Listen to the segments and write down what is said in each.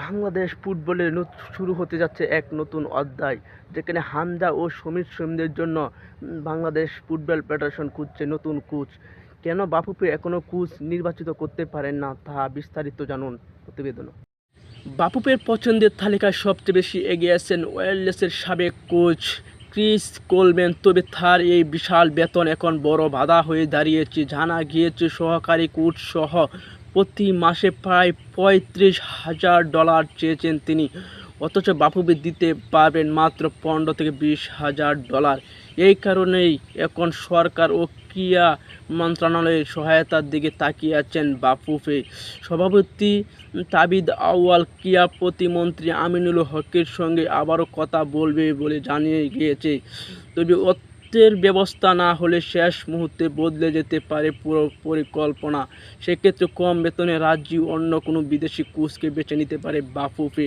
বাংলাদেশ ফুটবলে শুরু হতে যাচ্ছে এক নতুন অধ্যায়, যেখানে হামজা ও সমীর সোমদের জন্য বাংলাদেশ ফুটবল ফেডারেশন খুঁজছে নতুন কোচ। কেন বাফুফে এখনও কোচ নির্বাচিত করতে পারেন না, তা বিস্তারিত জানুন প্রতিবেদন। বাফুফের পছন্দের তালিকায় সবচেয়ে বেশি এগিয়ে আছেন ওয়েলসের সাবেক কোচ ক্রিস কোলম্যান। তবে তার এই বিশাল বেতন এখন বড় বাধা হয়ে দাঁড়িয়েছে। জানা গিয়েছে সহকারী কোচ সহ প্রতি মাসে প্রায় $35,000 চেয়েছেন তিনি, অথচ বাফুফে দিতে পারবেন মাত্র $15,000 থেকে 20,000। এই কারণেই এখন সরকার ও ক্রীড়া মন্ত্রণালয়ের সহায়তার দিকে তাকিয়ে আছেন বাফুফে। সভাপতি তাবিদ আউয়াল ক্রীড়া প্রতিমন্ত্রী আমিনুল হকের সঙ্গে আবারও কথা বলবে বলে জানিয়ে গিয়েছে। তবে অর্থের ব্যবস্থা না হলে শেষ মুহূর্তে বদলে যেতে পারে পুরো পরিকল্পনা। সেক্ষেত্রে কম বেতনে রাজি অন্য কোনো বিদেশি কোচকে বেছে নিতে পারে বাফুফে।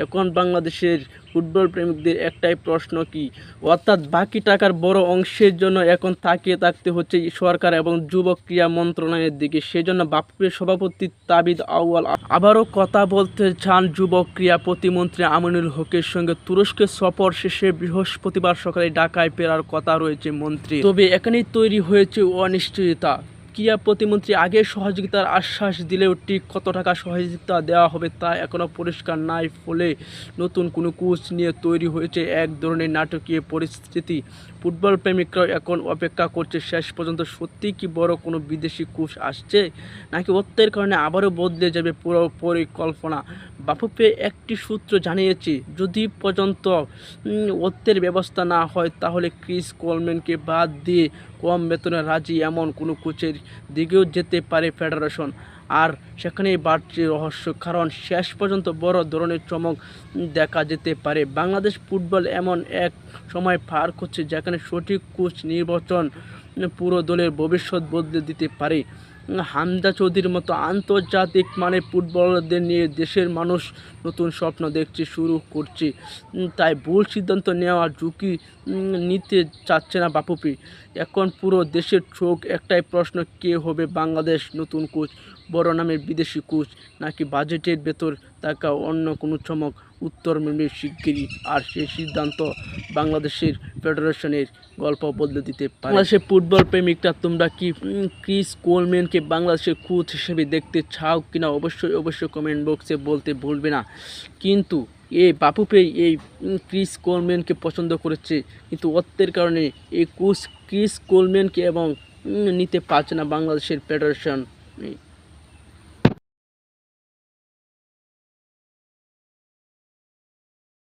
এখন বাংলাদেশের ফুটবল প্রেমিকদের একটাই প্রশ্ন, কি অর্থাৎ বাকি টাকার বড় অংশের জন্য এখন তাকিয়ে থাকতে হচ্ছে সরকার এবং যুব ক্রীড়া মন্ত্রণালয়ের দিকে। সেজন্য বাফুফের সভাপতি তাবিদ আউয়াল আবারও কথা বলতে চান যুব ক্রীড়া প্রতিমন্ত্রী আমিনুল হকের সঙ্গে। তুরস্কের সফর শেষে বৃহস্পতিবার সকালে ঢাকায় ফেরার কথা রয়েছে মন্ত্রী। তবে এখানেই তৈরি হয়েছে অনিশ্চয়তা। ক্রীড়া প্রতিমন্ত্রী আগে সহযোগিতার আশ্বাস দিলেও ঠিক কত টাকা সহযোগিতা দেওয়া হবে তা এখনও পরিষ্কার নাই। ফলে নতুন কোনো কোচ নিয়ে তৈরি হয়েছে এক ধরনের নাটকীয় পরিস্থিতি। ফুটবল প্রেমিকরাও এখন অপেক্ষা করছে শেষ পর্যন্ত সত্যি কি বড় কোনো বিদেশি কোচ আসছে, নাকি অর্থের কারণে আবারও বদলে যাবে পুরো পরিকল্পনা। বাফুফে একটি সূত্র জানিয়েছে, যদি পর্যন্ত অর্থের ব্যবস্থা না হয় তাহলে ক্রিস কোলম্যানকে বাদ দিয়ে কম বেতনে রাজি এমন কোনো কোচের দিকেও যেতে পারে ফেডারেশন। আর সেখানেই বাড়ছে রহস্য, কারণ শেষ পর্যন্ত বড় ধরনের চমক দেখা যেতে পারে। বাংলাদেশ ফুটবল এমন এক সময় পার করছে যেখানে সঠিক কোচ নির্বাচন পুরো দলের ভবিষ্যৎ বদলে দিতে পারে। হামজা চৌধুরীর মতো আন্তর্জাতিক মানের ফুটবলারদের নিয়ে দেশের মানুষ নতুন স্বপ্ন দেখতে শুরু করছে। তাই ভুল সিদ্ধান্ত নেওয়ার ঝুঁকি নিতে চাচ্ছে না বাফুফে। এখন পুরো দেশের চোখ একটাই প্রশ্ন, কে হবে বাংলাদেশ নতুন কোচ? বড় নামের বিদেশি কোচ, নাকি বাজেটের ভেতর থাকা অন্য কোনো চমক? উত্তর মিলবে শিগগিরই, আর সেই সিদ্ধান্ত বাংলাদেশের ফেডারেশনের গল্প বদলে দিতে পারে। বাংলাদেশের ফুটবল প্রেমিকরা, তোমরা কি ক্রিস কোলম্যানকে বাংলাদেশের কোচ হিসেবে দেখতে চাও কিনা অবশ্যই কমেন্ট বক্সে বলতে ভুলবে না। কিন্তু বাফুফে এই ক্রিস কোলম্যানকে পছন্দ করেছে, কিন্তু অর্থের কারণে এই কোচ ক্রিস কোলম্যানকে এবং নিতে পারছে না বাংলাদেশের ফেডারেশন।